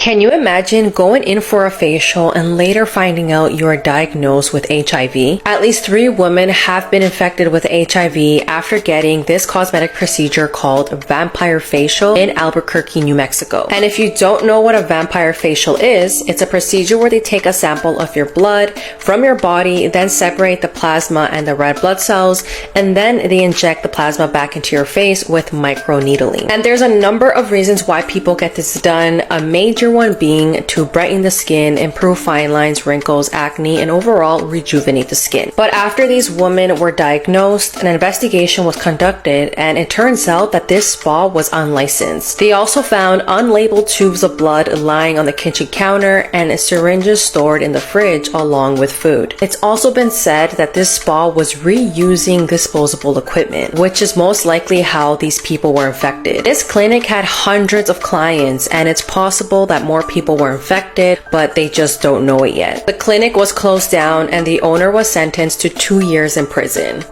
Can you imagine going in for a facial and later finding out you are diagnosed with HIV? At least 3 women have been infected with HIV after getting this cosmetic procedure called vampire facial in Albuquerque, New Mexico. And if you don't know what a vampire facial is, it's a procedure where they take a sample of your blood from your body, then separate the plasma and the red blood cells, and then they inject the plasma back into your face with microneedling. And there's a number of reasons why people get this done. A major one being to brighten the skin, improve fine lines, wrinkles, acne, and overall rejuvenate the skin. But after these women were diagnosed, an investigation was conducted and it turns out that this spa was unlicensed. They also found unlabeled tubes of blood lying on the kitchen counter and syringes stored in the fridge along with food. It's also been said that this spa was reusing disposable equipment, which is most likely how these people were infected. This clinic had hundreds of clients and it's possible that more people were infected, but they just don't know it yet. The clinic was closed down and the owner was sentenced to 2 years in prison.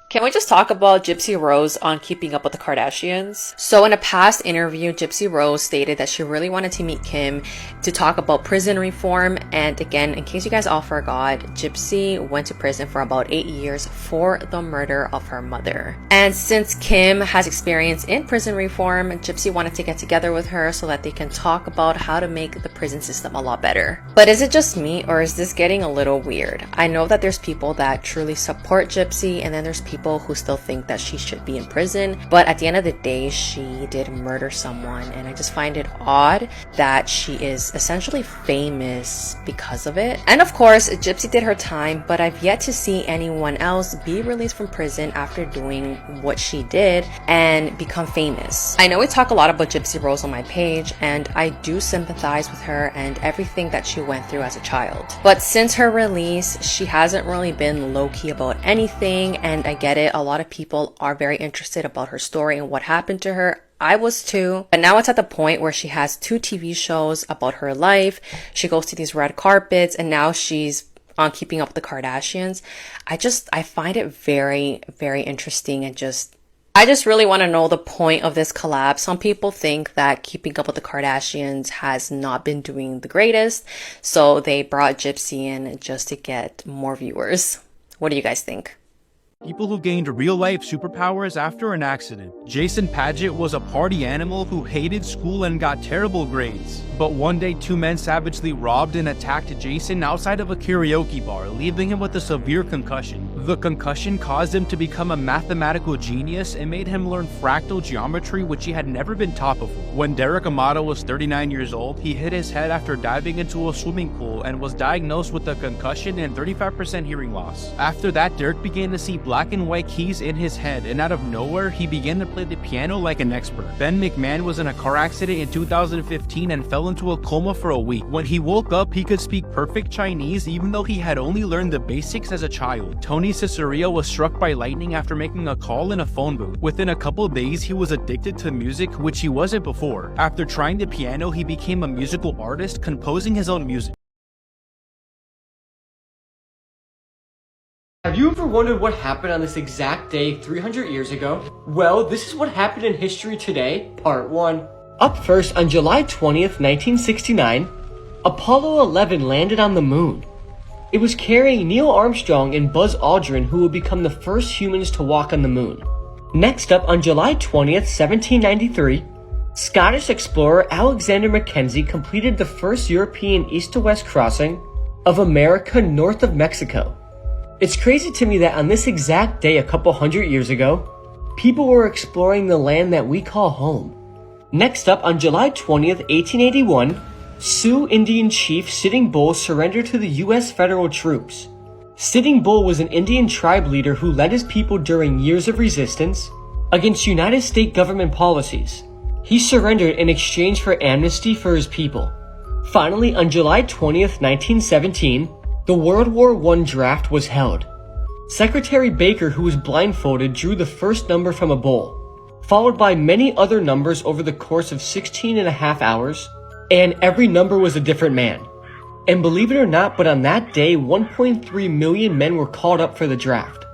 Can we just talk about Gypsy Rose on Keeping Up with the Kardashians? So in a past interview, Gypsy Rose stated that she really wanted to meet Kim to talk about prison reform. And again, in case you guys all forgot, Gypsy went to prison for about 8 years for the murder of her mother. And since Kim has experience in prison reform, Gypsy wanted to get together with her so that they can talk about how to make the prison system a lot better. But is it just me, or is this getting a little weird? I know that there's people that truly support Gypsy, and then there's people who still think that she should be in prison, but at the end of the day she did murder someone, and I just find it odd that she is essentially famous because of it. And of course Gypsy did her time, but I've yet to see anyone else be released from prison after doing what she did and become famous. I know we talk a lot about Gypsy Rose on my page, and I do sympathize with her and everything that she went through as a child, but since her release she hasn't really been low-key about anything, and I get it, a lot of people are very interested about her story and what happened to her. I was too. But now it's at the point where she has 2 TV shows about her life. She goes to these red carpets, and now she's on Keeping Up with the Kardashians. I find it very, very interesting, and I just really want to know the point of this collab. Some people think that Keeping Up with the Kardashians has not been doing the greatest, so they brought Gypsy in just to get more viewers. What do you guys think? People who gained real-life superpowers after an accident. Jason Padgett was a party animal who hated school and got terrible grades. But one day, 2 men savagely robbed and attacked Jason outside of a karaoke bar, leaving him with a severe concussion. The concussion caused him to become a mathematical genius and made him learn fractal geometry, which he had never been taught before. When Derek Amato was 39 years old, he hit his head after diving into a swimming pool and was diagnosed with a concussion and 35% hearing loss. After that, Derek began to see black and white keys in his head, and out of nowhere, he began to play the piano like an expert. Ben McMahon was in a car accident in 2015 and fell into a coma for a week. When he woke up, he could speak perfect Chinese even though he had only learned the basics as a child. Tony Ciceria was struck by lightning after making a call in a phone booth. Within a couple days, he was addicted to music, which he wasn't before. After trying the piano, he became a musical artist, composing his own music. Have you ever wondered what happened on this exact day 300 years ago? Well, this is what happened in history today, part 1. Up first, on July 20th, 1969, Apollo 11 landed on the moon. It was carrying Neil Armstrong and Buzz Aldrin, who would become the first humans to walk on the moon. Next up, on July 20th, 1793, Scottish explorer Alexander Mackenzie completed the first European east-to-west crossing of America north of Mexico. It's crazy to me that on this exact day a couple hundred years ago, people were exploring the land that we call home. Next up, on July 20th, 1881, Sioux Indian chief Sitting Bull surrendered to the US federal troops. Sitting Bull was an Indian tribe leader who led his people during years of resistance against United States government policies. He surrendered in exchange for amnesty for his people. Finally, on July 20th, 1917, the World War I draft was held. Secretary Baker, who was blindfolded, drew the first number from a bowl, followed by many other numbers over the course of 16 and a half hours, and every number was a different man. And believe it or not, but on that day, 1.3 million men were called up for the draft.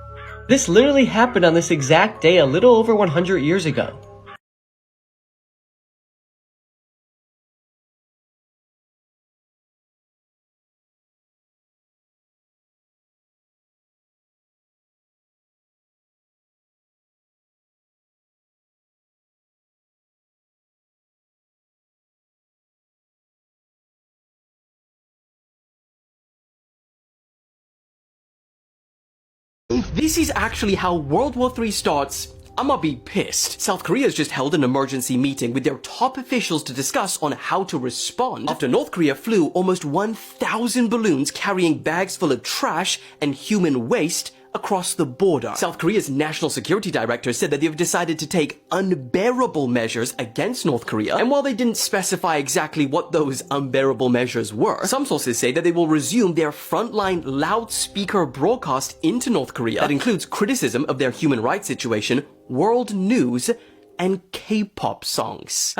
This literally happened on this exact day a little over 100 years ago. If this is actually how World War III starts, I'ma be pissed. South Korea's just held an emergency meeting with their top officials to discuss on how to respond after North Korea flew almost 1,000 balloons carrying bags full of trash and human waste across the border. South Korea's national security director said that they've decided to take unbearable measures against North Korea, and while they didn't specify exactly what those unbearable measures were, some sources say that they will resume their frontline loudspeaker broadcast into North Korea that includes criticism of their human rights situation, world news, and K-pop songs.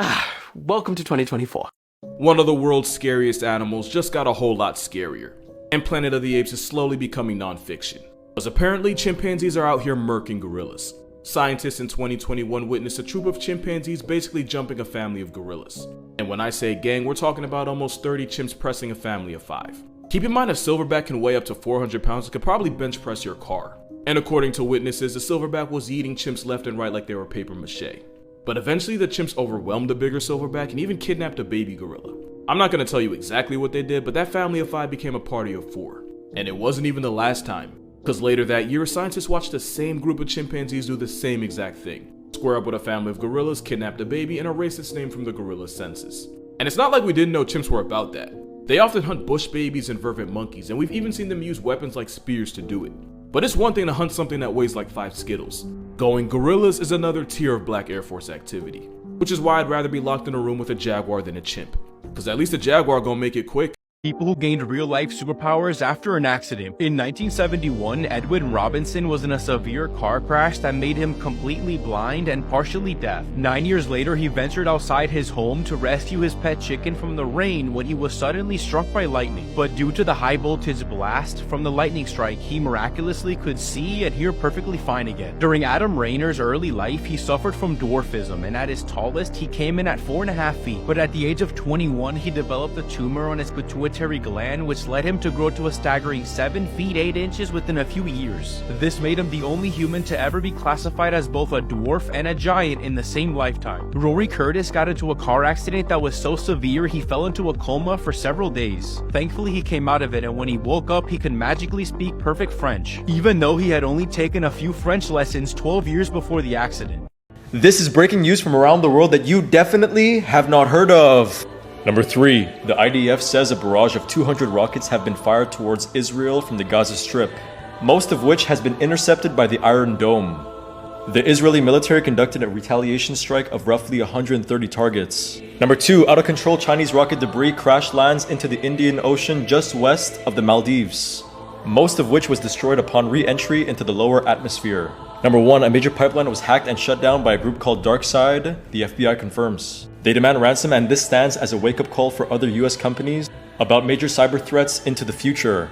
Welcome to 2024. One of the world's scariest animals just got a whole lot scarier, and Planet of the Apes is slowly becoming non-fiction. Because apparently chimpanzees are out here murking gorillas. Scientists in 2021 witnessed a troop of chimpanzees basically jumping a family of gorillas. And when I say gang, we're talking about almost 30 chimps pressing a family of 5. Keep in mind a silverback can weigh up to 400 pounds and could probably bench press your car. And according to witnesses, the silverback was eating chimps left and right like they were paper mache. But eventually the chimps overwhelmed the bigger silverback and even kidnapped a baby gorilla. I'm not going to tell you exactly what they did, but that family of 5 became a party of 4. And it wasn't even the last time. Because later that year, scientists watched the same group of chimpanzees do the same exact thing. Square up with a family of gorillas, kidnapped a baby, and erase its name from the gorilla's census. And it's not like we didn't know chimps were about that. They often hunt bush babies and vervet monkeys, and we've even seen them use weapons like spears to do it. But it's one thing to hunt something that weighs like 5 Skittles. Going gorillas is another tier of Black Air Force activity. Which is why I'd rather be locked in a room with a jaguar than a chimp. Because at least a jaguar gonna make it quick. People who gained real-life superpowers after an accident. In 1971, Edwin Robinson was in a severe car crash that made him completely blind and partially deaf. 9 years later, he ventured outside his home to rescue his pet chicken from the rain when he was suddenly struck by lightning. But due to the high-voltage blast from the lightning strike, he miraculously could see and hear perfectly fine again. During Adam Rayner's early life, he suffered from dwarfism, and at his tallest, he came in at 4.5 feet. But at the age of 21, he developed a tumor on his pituitary gland, which led him to grow to a staggering 7 feet 8 inches within a few years. This made him the only human to ever be classified as both a dwarf and a giant in the same lifetime. Rory Curtis got into a car accident that was so severe he fell into a coma for several days. Thankfully, he came out of it, and when he woke up, he could magically speak perfect French, even though he had only taken a few French lessons 12 years before the accident. This is breaking news from around the world that you definitely have not heard of. Number 3. The IDF says a barrage of 200 rockets have been fired towards Israel from the Gaza Strip, most of which has been intercepted by the Iron Dome. The Israeli military conducted a retaliation strike of roughly 130 targets. Number 2. Out-of-control Chinese rocket debris crash lands into the Indian Ocean just west of the Maldives, most of which was destroyed upon re-entry into the lower atmosphere. Number 1. A major pipeline was hacked and shut down by a group called DarkSide, the FBI confirms. They demand ransom, and this stands as a wake-up call for other US companies about major cyber threats into the future.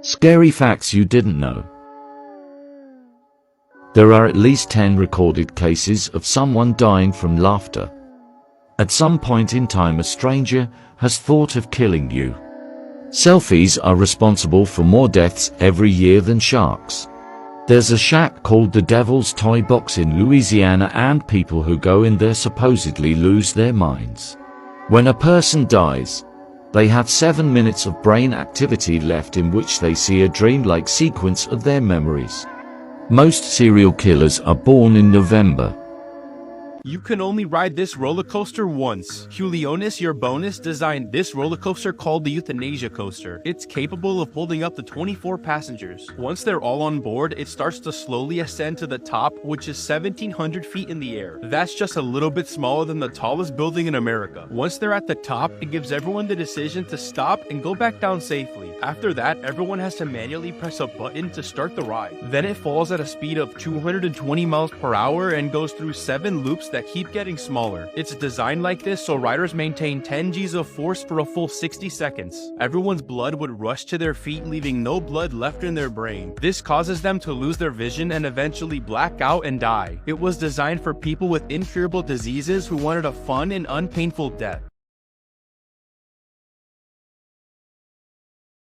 Scary facts you didn't know. There are at least 10 recorded cases of someone dying from laughter. At some point in time, a stranger has thought of killing you. Selfies are responsible for more deaths every year than sharks. There's a shack called the Devil's Toy Box in Louisiana, and people who go in there supposedly lose their minds. When a person dies, they have 7 minutes of brain activity left in which they see a dreamlike sequence of their memories. Most serial killers are born in November. You can only ride this roller coaster once. Julionis Urbonis designed this roller coaster called the Euthanasia Coaster. It's capable of holding up to 24 passengers. Once they're all on board, it starts to slowly ascend to the top, which is 1,700 feet in the air. That's just a little bit smaller than the tallest building in America. Once they're at the top, it gives everyone the decision to stop and go back down safely. After that, everyone has to manually press a button to start the ride. Then it falls at a speed of 220 miles per hour and goes through 7 loops ropes that keep getting smaller. It's designed like this so riders maintain 10 Gs of force for a full 60 seconds. Everyone's blood would rush to their feet, leaving no blood left in their brain. This causes them to lose their vision and eventually black out and die. It was designed for people with incurable diseases who wanted a fun and unpainful death.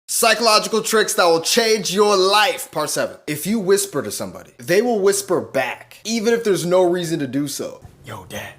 Psychological tricks that will change your life. Part 7. If you whisper to somebody, they will whisper back, even if there's no reason to do so. Yo, Dad.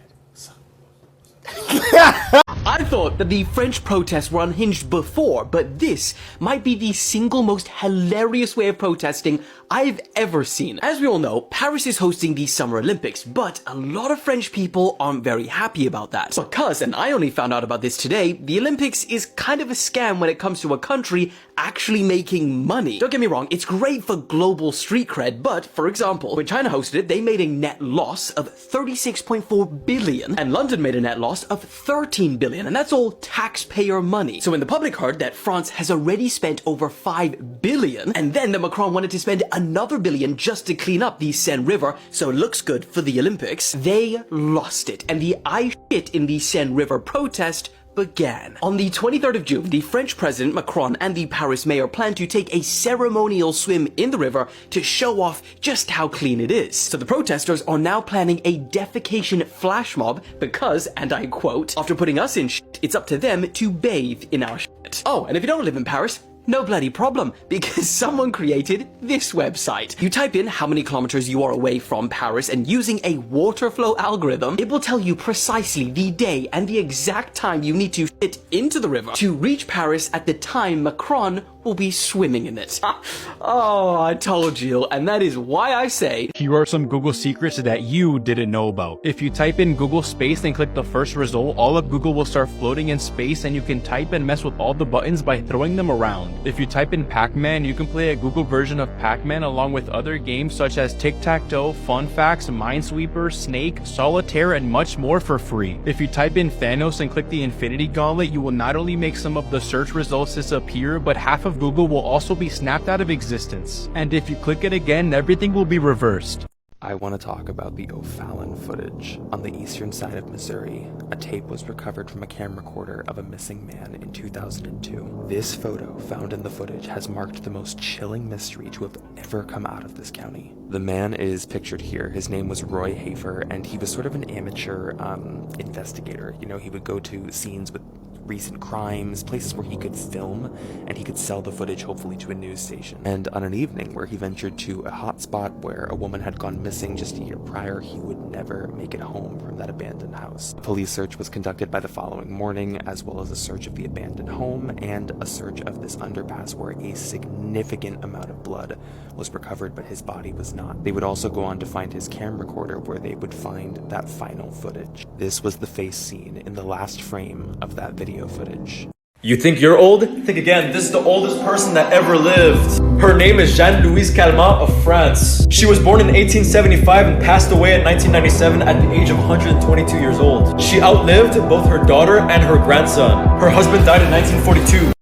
I thought that the French protests were unhinged before, but this might be the single most hilarious way of protesting I've ever seen. As we all know, Paris is hosting the Summer Olympics, but a lot of French people aren't very happy about that. Because, and I only found out about this today, the Olympics is kind of a scam when it comes to a country actually making money. Don't get me wrong, it's great for global street cred, but for example, when China hosted it, they made a net loss of 36.4 billion, and London made a net loss of 13 billion, and that's all taxpayer money. So when the public heard that France has already spent over 5 billion, and then that Macron wanted to spend another billion just to clean up the Seine River so it looks good for the Olympics, they lost it, and the I shit in the Seine River protest began. On the 23rd of June, the French President Macron and the Paris mayor plan to take a ceremonial swim in the river to show off just how clean it is. So the protesters are now planning a defecation flash mob because, and I quote, after putting us in shit, it's up to them to bathe in our shit. Oh, and if you don't live in Paris, no bloody problem, because someone created this website. You type in how many kilometers you are away from Paris, and using a water flow algorithm, it will tell you precisely the day and the exact time you need to fit into the river to reach Paris at the time Macron will be swimming in it. Oh, I told you, and that is why I say, Here are some Google secrets that you didn't know about. If you type in Google space and click the first result, all of Google will start floating in space, and you can type and mess with all the buttons by throwing them around. If you type in Pac-Man, you can play a Google version of Pac-Man along with other games such as Tic-Tac-Toe, Fun Facts, Minesweeper, Snake, Solitaire, and much more for free. If you type in Thanos and click the Infinity Gauntlet, you will not only make some of the search results disappear, but half of Google will also be snapped out of existence. And if you click it again, everything will be reversed. I want to talk about the O'Fallon footage. On the eastern side of Missouri, a tape was recovered from a camera recorder of a missing man in 2002. This photo found in the footage has marked the most chilling mystery to have ever come out of this county. The man is pictured here. His name was Roy Hafer, and he was sort of an amateur investigator. You know, he would go to scenes with recent crimes, places where he could film, and he could sell the footage hopefully to a news station. And on an evening where he ventured to a hotspot where a woman had gone missing just a year prior, he would never make it home from that abandoned house. A police search was conducted by the following morning, as well as a search of the abandoned home and a search of this underpass where a significant amount of blood was recovered, but his body was not. They would also go on to find his camera recorder where they would find that final footage. This was the face seen in the last frame of that video footage. You think you're old? Think again, this is the oldest person that ever lived. Her name is Jeanne-Louise Calment of France. She was born in 1875 and passed away in 1997 at the age of 122 years old. She outlived both her daughter and her grandson. Her husband died in 1942.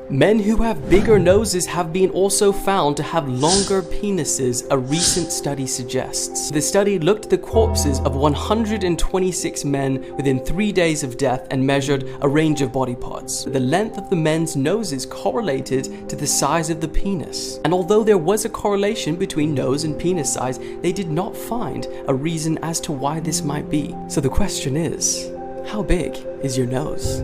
Men who have bigger noses have been also found to have longer penises, a recent study suggests. The study looked at the corpses of 126 men within 3 days of death and measured a range of body parts. The length of the men's noses correlated to the size of the penis. And although there was a correlation between nose and penis size, they did not find a reason as to why this might be. So the question is, how big is your nose?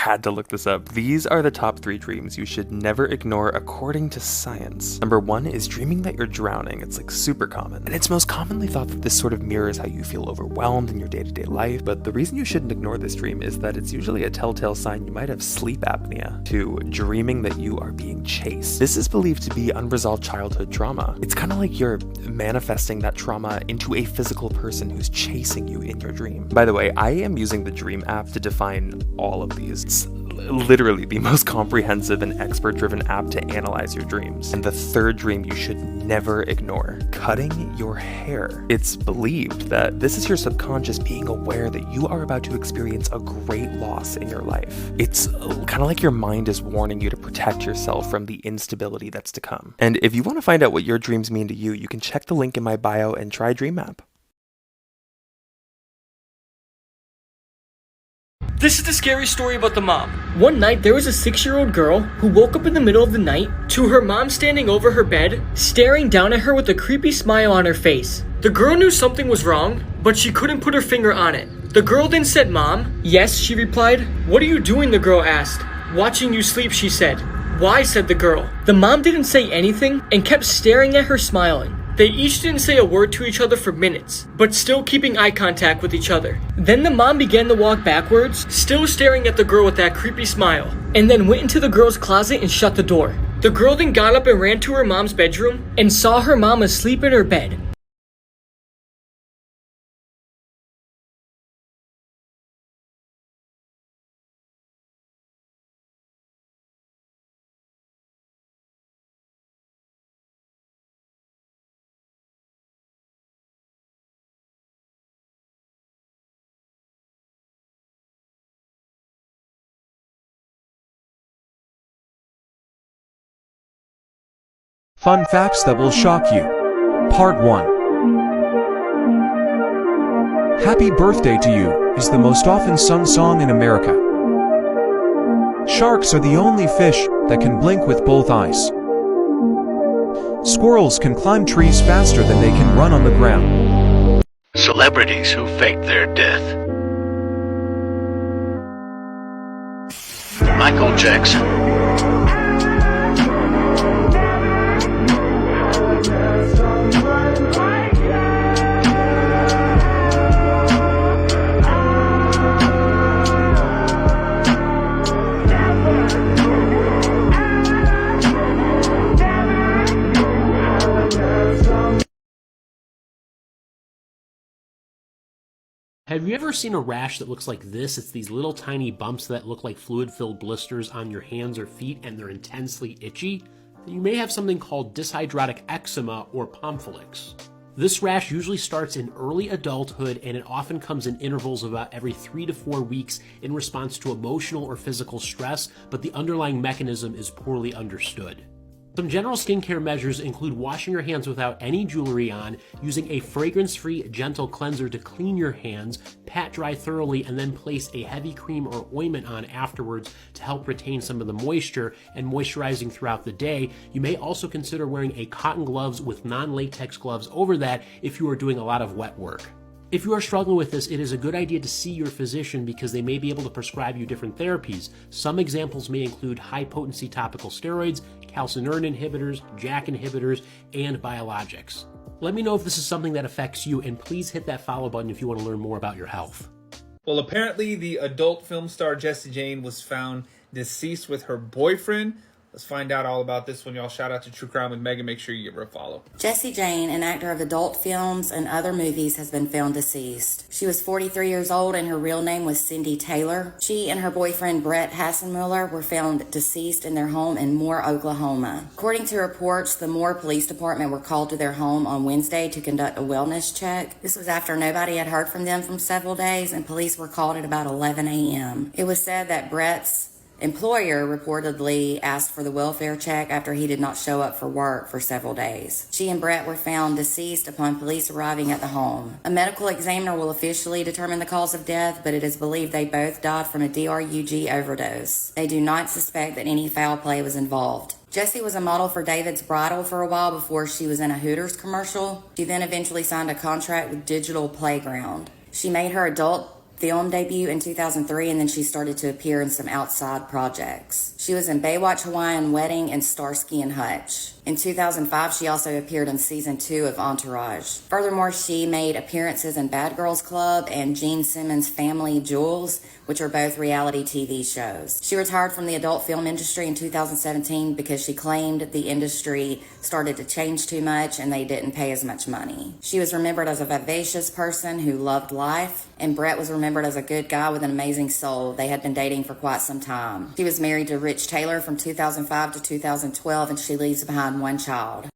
had to look this up. These are the top 3 dreams you should never ignore according to science. Number 1 is dreaming that you're drowning. It's like super common. And it's most commonly thought that this sort of mirrors how you feel overwhelmed in your day-to-day life. But the reason you shouldn't ignore this dream is that it's usually a telltale sign you might have sleep apnea. 2, dreaming that you are being chased. This is believed to be unresolved childhood trauma. It's kind of like you're manifesting that trauma into a physical person who's chasing you in your dream. By the way, I am using the Dream app to define all of these. It's literally the most comprehensive and expert-driven app to analyze your dreams. And the 3rd dream you should never ignore: cutting your hair. It's believed that this is your subconscious being aware that you are about to experience a great loss in your life. It's kind of like your mind is warning you to protect yourself from the instability that's to come. And if you want to find out what your dreams mean to you, you can check the link in my bio and try Dream app. This is the scary story about the mom. One night, there was a 6-year-old girl who woke up in the middle of the night to her mom standing over her bed, staring down at her with a creepy smile on her face. The girl knew something was wrong, but she couldn't put her finger on it. The girl then said, "Mom?" "Yes," she replied. "What are you doing?" the girl asked. "Watching you sleep," she said. "Why?" said the girl. The mom didn't say anything and kept staring at her, smiling. They each didn't say a word to each other for minutes, but still keeping eye contact with each other. Then the mom began to walk backwards, still staring at the girl with that creepy smile, and then went into the girl's closet and shut the door. The girl then got up and ran to her mom's bedroom and saw her mom asleep in her bed. Fun facts that will shock you. Part 1. Happy Birthday to You is the most often sung song in America. Sharks are the only fish that can blink with both eyes. Squirrels can climb trees faster than they can run on the ground. Celebrities who fake their death. Michael Jackson. Have you ever seen a rash that looks like this? It's these little tiny bumps that look like fluid-filled blisters on your hands or feet, and they're intensely itchy. You may have something called dyshydrotic eczema or pemphigus. This rash usually starts in early adulthood, and it often comes in intervals of about every 3 to 4 weeks in response to emotional or physical stress, but the underlying mechanism is poorly understood. Some general skincare measures include washing your hands without any jewelry on, using a fragrance-free gentle cleanser to clean your hands, pat dry thoroughly, and then place a heavy cream or ointment on afterwards to help retain some of the moisture, and moisturizing throughout the day. You may also consider wearing a cotton gloves with non-latex gloves over that if you are doing a lot of wet work. If you are struggling with this, it is a good idea to see your physician because they may be able to prescribe you different therapies. Some examples may include high-potency topical steroids, calcineurin inhibitors, JAK inhibitors, and biologics. Let me know if this is something that affects you, and please hit that follow button if you want to learn more about your health. Well, apparently the adult film star Jessie Jane was found deceased with her boyfriend. Let's find out all about this one, y'all. Shout out to True Crime with Megan. Make sure you give her a follow. Jessie Jane, an actor of adult films and other movies, has been found deceased. She was 43 years old and her real name was Cindy Taylor. She and her boyfriend Brett Hassenmuller were found deceased in their home in Moore, Oklahoma. According to reports, the Moore Police Department were called to their home on Wednesday to conduct a wellness check. This was after nobody had heard from them for several days, and police were called at about 11 a.m. It was said that Brett's employer reportedly asked for the welfare check after he did not show up for work for several days. She and Brett were found deceased upon police arriving at the home. A medical examiner will officially determine the cause of death, but it is believed they both died from a DRUG overdose. They do not suspect that any foul play was involved. Jessie was a model for David's Bridal for a while before she was in a Hooters commercial. She then eventually signed a contract with Digital Playground. She made her adult film debut in 2003, and then she started to appear in some outside projects. She was in Baywatch Hawaiian Wedding and Starsky and Hutch. In 2005, she also appeared in season 2 of Entourage. Furthermore, she made appearances in Bad Girls Club and Gene Simmons' Family Jewels, which are both reality TV shows. She retired from the adult film industry in 2017 because she claimed the industry started to change too much and they didn't pay as much money. She was remembered as a vivacious person who loved life, and Brett was remembered as a good guy with an amazing soul. They had been dating for quite some time. She was married to Rich Taylor from 2005 to 2012, and she leaves behind one child.